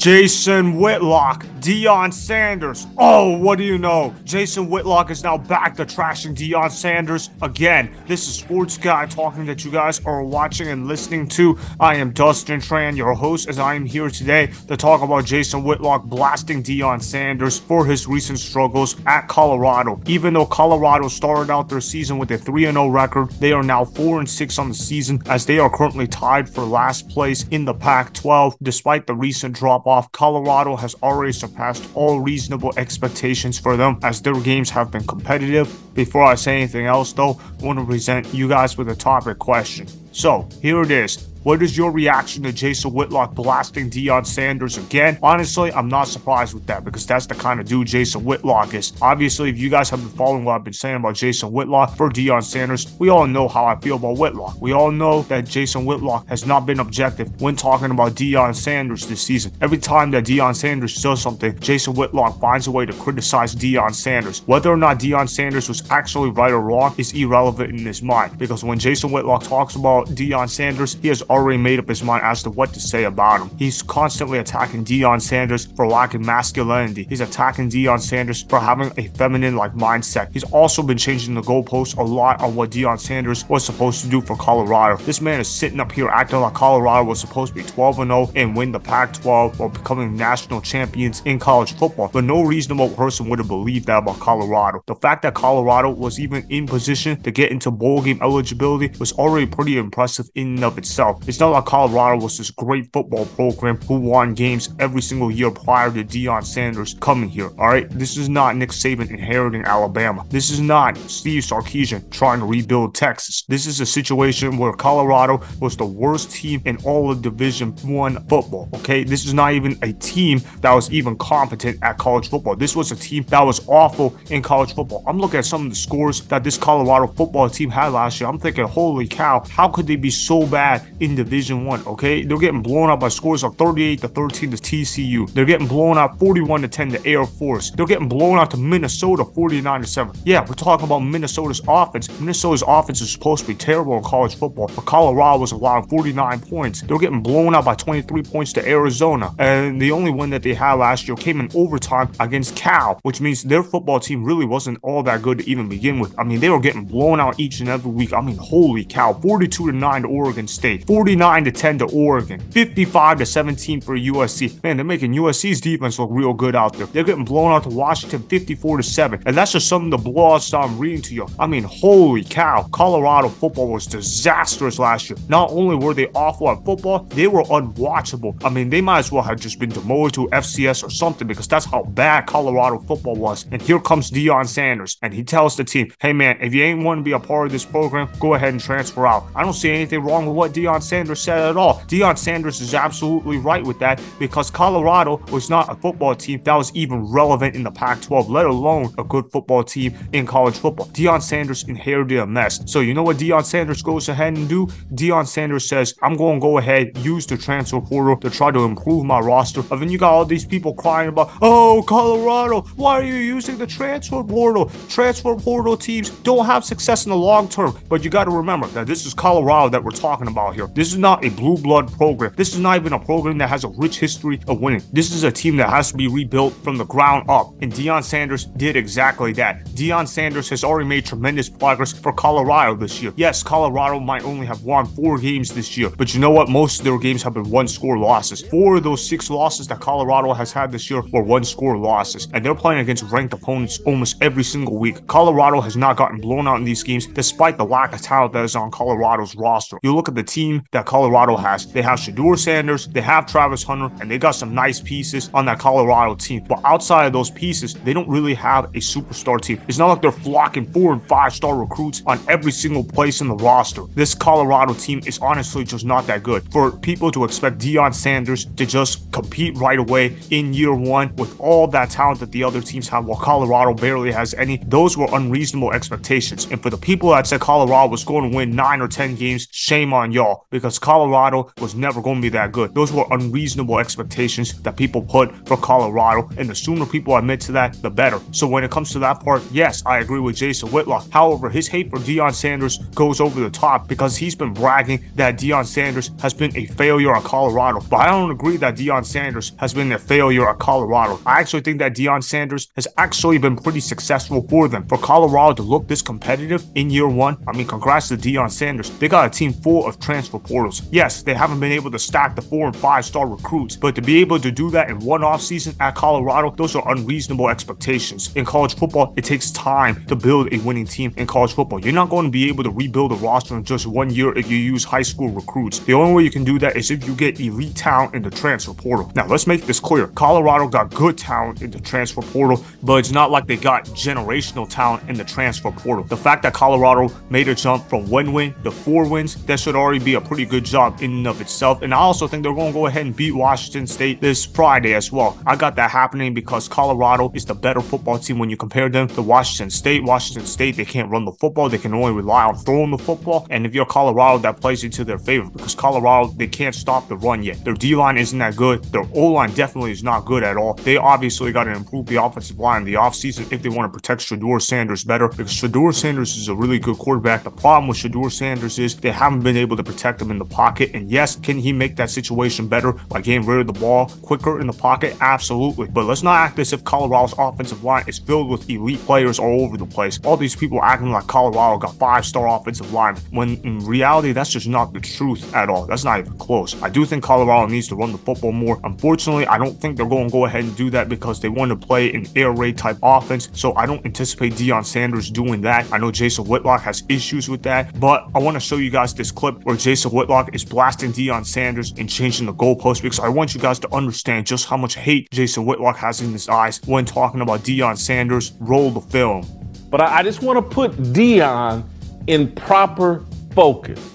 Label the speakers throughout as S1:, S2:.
S1: Jason Whitlock, Deion Sanders. Oh, what do you know? Jason Whitlock is now back to trashing Deion Sanders again. This is Sports Guy talking that you guys are watching and listening to. I am Dustin Tran, your host, as I am here today to talk about Jason Whitlock blasting Deion Sanders for his recent struggles at Colorado. Even though Colorado started out their season with a 3-0 record, they are now 4-6 on the season as they are currently tied for last place in the Pac-12. Despite the recent drop-off, Colorado has already surpassed all reasonable expectations for them as their games have been competitive. Before I say anything else though, I want to present you guys with a topic question. So, here it is. What is your reaction to Jason Whitlock blasting Deion Sanders again? Honestly, I'm not surprised with that because that's the kind of dude Jason Whitlock is. Obviously, if you guys have been following what I've been saying about Jason Whitlock for Deion Sanders, we all know how I feel about Whitlock. We all know that Jason Whitlock has not been objective when talking about Deion Sanders this season. Every time that Deion Sanders does something, Jason Whitlock finds a way to criticize Deion Sanders. Whether or not Deion Sanders was actually right or wrong is irrelevant in his mind because when Jason Whitlock talks about Deion Sanders, he has already made up his mind as to what to say about him. He's constantly attacking Deion Sanders for lacking masculinity. He's attacking Deion Sanders for having a feminine-like mindset. He's also been changing the goalposts a lot on what Deion Sanders was supposed to do for Colorado. This man is sitting up here acting like Colorado was supposed to be 12-0 and win the Pac-12 or becoming national champions in college football, but no reasonable person would have believed that about Colorado. The fact that Colorado was even in position to get into bowl game eligibility was already pretty impressive in and of itself. It's not like Colorado was this great football program who won games every single year prior to Deion Sanders coming here, alright? This is not Nick Saban inheriting Alabama. This is not Steve Sarkisian trying to rebuild Texas. This is a situation where Colorado was the worst team in all of Division I football, okay? This is not even a team that was even competent at college football. This was a team that was awful in college football. I'm looking at some of the scores that this Colorado football team had last year. I'm thinking, holy cow, how could they be so bad in Division I, okay? They're getting blown out by scores of 38-13 to TCU. They're getting blown out 41-10 to Air Force. They're getting blown out to Minnesota 49-7. Yeah, we're talking about Minnesota's offense. Minnesota's offense is supposed to be terrible in college football, but Colorado was allowing 49 points. They're getting blown out by 23 points to Arizona. And the only win that they had last year came in overtime against Cal, which means their football team really wasn't all that good to even begin with. I mean, they were getting blown out each and every week. I mean, holy cow. 42-9 to Oregon State. 49-10 to Oregon. 55-17 for USC. Man, they're making USC's defense look real good out there. They're getting blown out to Washington 54-7. And that's just some of the blowouts that I'm reading to you. I mean, holy cow. Colorado football was disastrous last year. Not only were they awful at football, they were unwatchable. I mean, they might as well have just been demoted to FCS or something because that's how bad Colorado football was. And here comes Deion Sanders. And he tells the team, hey man, if you ain't want to be a part of this program, go ahead and transfer out. I don't see anything wrong with what Deion Sanders said at all. Deion Sanders is absolutely right with that because Colorado was not a football team that was even relevant in the Pac-12, let alone a good football team in college football. Deion Sanders inherited a mess. So you know what Deion Sanders goes ahead and do? Deion Sanders says, I'm going to go ahead, use the transfer portal to try to improve my roster. And then you got all these people crying about, oh, Colorado, why are you using the transfer portal? Transfer portal teams don't have success in the long term. But you got to remember that this is Colorado that we're talking about here. This is not a blue blood program. This is not even a program that has a rich history of winning. This is a team that has to be rebuilt from the ground up. And Deion Sanders did exactly that. Deion Sanders has already made tremendous progress for Colorado this year. Yes, Colorado might only have won 4 games this year, but you know what? Most of their games have been 1-score losses. 4 of those 6 losses that Colorado has had this year were 1-score losses. And they're playing against ranked opponents almost every single week. Colorado has not gotten blown out in these games despite the lack of talent that is on Colorado's roster. You look at the team that Colorado has. They have Shedeur Sanders, they have Travis Hunter, and they got some nice pieces on that Colorado team. But outside of those pieces, they don't really have a superstar team. It's not like they're flocking 4- and 5-star recruits on every single place in the roster. This Colorado team is honestly just not that good. For people to expect Deion Sanders to just compete right away in year 1 with all that talent that the other teams have while Colorado barely has any, those were unreasonable expectations. And for the people that said Colorado was going to win 9 or 10 games games, shame on y'all, because Colorado was never going to be that good. Those were unreasonable expectations that people put for Colorado, and the sooner people admit to that, the better. So when it comes to that part, yes, I agree with Jason Whitlock. However, his hate for Deion Sanders goes over the top because he's been bragging that Deion Sanders has been a failure at Colorado. But I don't agree that Deion Sanders has been a failure at Colorado. I actually think that Deion Sanders has actually been pretty successful for them. For Colorado to look this competitive in year one, I mean, congrats to Deion Sanders. They got a team full of transfer portals. Yes, they haven't been able to stack the 4- and 5-star recruits, but to be able to do that in one offseason at Colorado, those are unreasonable expectations. In college football, it takes time to build a winning team in college football. You're not going to be able to rebuild a roster in just 1 year if you use high school recruits. The only way you can do that is if you get elite talent in the transfer portal. Now, let's make this clear. Colorado got good talent in the transfer portal, but it's not like they got generational talent in the transfer portal. The fact that Colorado made a jump from 1 win to 4 wins, that should already be a pretty good job in and of itself. And I also think they're going to go ahead and beat Washington State this Friday as well. I got that happening because Colorado is the better football team when you compare them to Washington State. Washington State, they can't run the football. They can only rely on throwing the football. And if you're Colorado, that plays into their favor because Colorado, they can't stop the run yet. Their D-line isn't that good. Their O-line definitely is not good at all. They obviously got to improve the offensive line in the offseason if they want to protect Shedeur Sanders better, because Shedeur Sanders is a really good quarterback. The problem with Shedeur Sanders is they haven't been able to protect him in the pocket. And yes, can he make that situation better by getting rid of the ball quicker in the pocket? Absolutely. But let's not act as if Colorado's offensive line is filled with elite players all over the place. All these people acting like Colorado got 5-star offensive linemen, when in reality, that's just not the truth at all. That's not even close. I do think Colorado needs to run the football more. Unfortunately, I don't think they're going to go ahead and do that because they want to play an air raid type offense. So I don't anticipate Deion Sanders doing that. I know Jason Whitlock has issues with that, but I want to show you guys this clip where Jason Whitlock is blasting Deion Sanders and changing the goalpost, because I want you guys to understand just how much hate Jason Whitlock has in his eyes when talking about Deion Sanders. Roll the film.
S2: But I just want to put Deion in proper focus.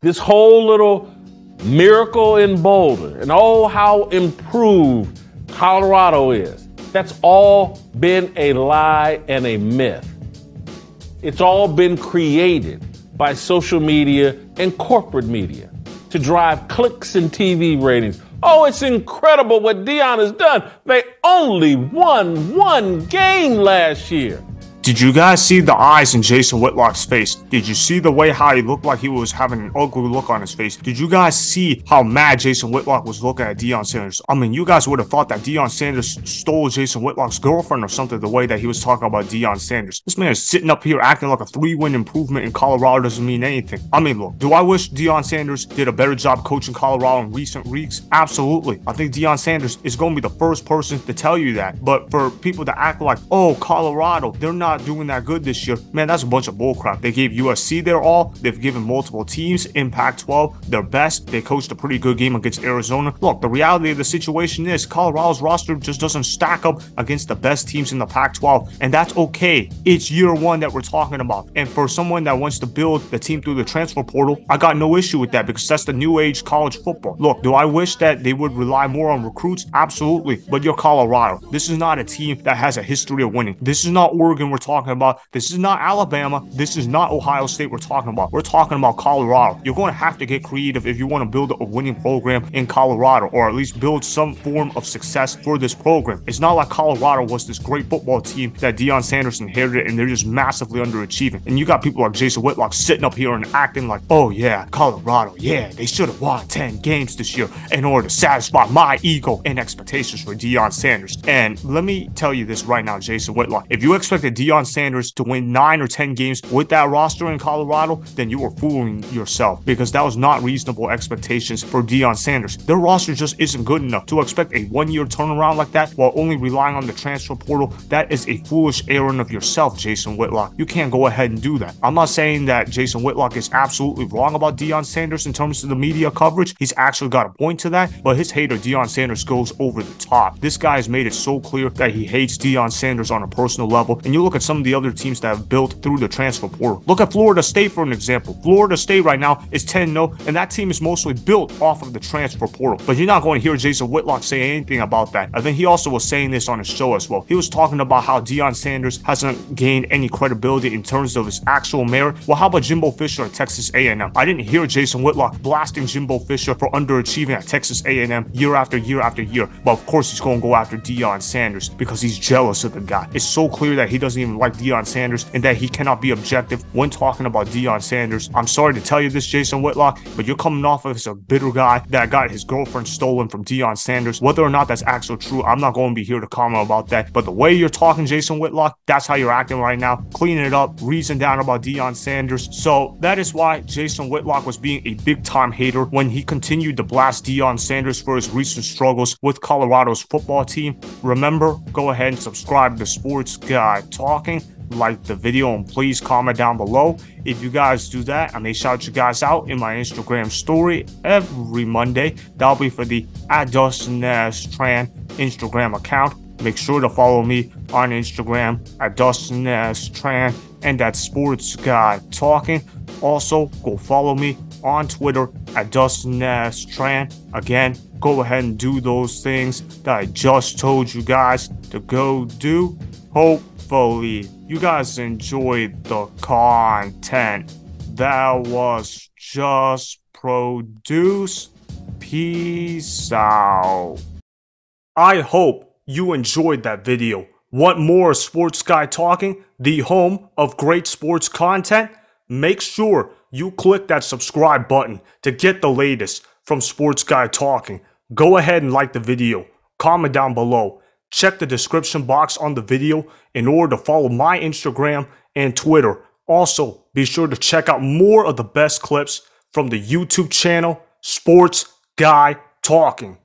S2: This whole little miracle in Boulder and oh, how improved Colorado is, that's all been a lie and a myth. It's all been created by social media and corporate media to drive clicks and TV ratings. Oh, it's incredible what Deion has done. They only won 1 game last year.
S1: Did you guys see the eyes in Jason Whitlock's face? Did you see the way how he looked like he was having an ugly look on his face? Did you guys see how mad Jason Whitlock was looking at Deion Sanders? I mean, you guys would have thought that Deion Sanders stole Jason Whitlock's girlfriend or something, the way that he was talking about Deion Sanders. This man is sitting up here acting like a 3-win improvement in Colorado doesn't mean anything. I mean, look, do I wish Deion Sanders did a better job coaching Colorado in recent weeks? Absolutely. I think Deion Sanders is going to be the first person to tell you that. But for people to act like, oh, Colorado, they're not doing that good this year, man, that's a bunch of bullcrap. They gave USC their all. They've given multiple teams in Pac-12 their best. They coached a pretty good game against Arizona. Look, the reality of the situation is Colorado's roster just doesn't stack up against the best teams in the Pac-12, and that's okay. It's year one that we're talking about, and for someone that wants to build the team through the transfer portal, I got no issue with that because that's the new age college football. Look, do I wish that they would rely more on recruits? Absolutely, but you're Colorado. This is not a team that has a history of winning. This is not Oregon we're talking about. This is not Alabama. This is not Ohio State we're talking about. We're talking about Colorado. You're going to have to get creative if you want to build a winning program in Colorado, or at least build some form of success for this program. It's not like Colorado was this great football team that Deion Sanders inherited and they're just massively underachieving. And you got people like Jason Whitlock sitting up here and acting like, oh yeah, Colorado, yeah, they should have won 10 games this year in order to satisfy my ego and expectations for Deion Sanders. And let me tell you this right now, Jason Whitlock, if you expected Deion Sanders to win 9 or 10 games with that roster in Colorado, then you were fooling yourself, because that was not reasonable expectations for Deion Sanders. Their roster just isn't good enough to expect a 1-year turnaround like that while only relying on the transfer portal. That is a foolish errand of yourself, Jason Whitlock. You can't go ahead and do that. I'm not saying that Jason Whitlock is absolutely wrong about Deion Sanders in terms of the media coverage. He's actually got a point to that, but his hate of Deion Sanders goes over the top. This guy has made it so clear that he hates Deion Sanders on a personal level, and you look at at some of the other teams that have built through the transfer portal. Look at Florida State for an example. Florida State right now is 10-0, and that team is mostly built off of the transfer portal. But you're not going to hear Jason Whitlock say anything about that. I think he also was saying this on his show as well. He was talking about how Deion Sanders hasn't gained any credibility in terms of his actual merit. Well, how about Jimbo Fisher at Texas A&M? I didn't hear Jason Whitlock blasting Jimbo Fisher for underachieving at Texas A&M year after year after year. But of course, he's going to go after Deion Sanders because he's jealous of the guy. It's so clear that he doesn't even like Deion Sanders and that he cannot be objective when talking about Deion Sanders. I'm sorry to tell you this, Jason Whitlock, but you're coming off as a bitter guy that got his girlfriend stolen from Deion Sanders. Whether or not that's actually true, I'm not going to be here to comment about that. But the way you're talking, Jason Whitlock, that's how you're acting right now. Cleaning it up, reason down about Deion Sanders. So that is why Jason Whitlock was being a big-time hater when he continued to blast Deion Sanders for his recent struggles with Colorado's football team. Remember, go ahead and subscribe to Sports Guy Talking, like the video, and please comment down below. If you guys do that, I may shout you guys out in my Instagram story every Monday. That'll be for the @DustinStran Instagram account. Make sure to follow me on Instagram @DustinStran and at Sports Guy Talking. Also, go follow me on Twitter @DustinStran. Again, go ahead and do those things that I just told you guys to go do. Hopefully, you guys enjoyed the content that was just produced. Peace out. I hope you enjoyed that video. Want more Sports Guy Talking, the home of great sports content? Make sure you click that subscribe button to get the latest from Sports Guy Talking. Go ahead and like the video, comment down below, check the description box on the video in order to follow my Instagram and Twitter. Also, be sure to check out more of the best clips from the YouTube channel Sports Guy Talking.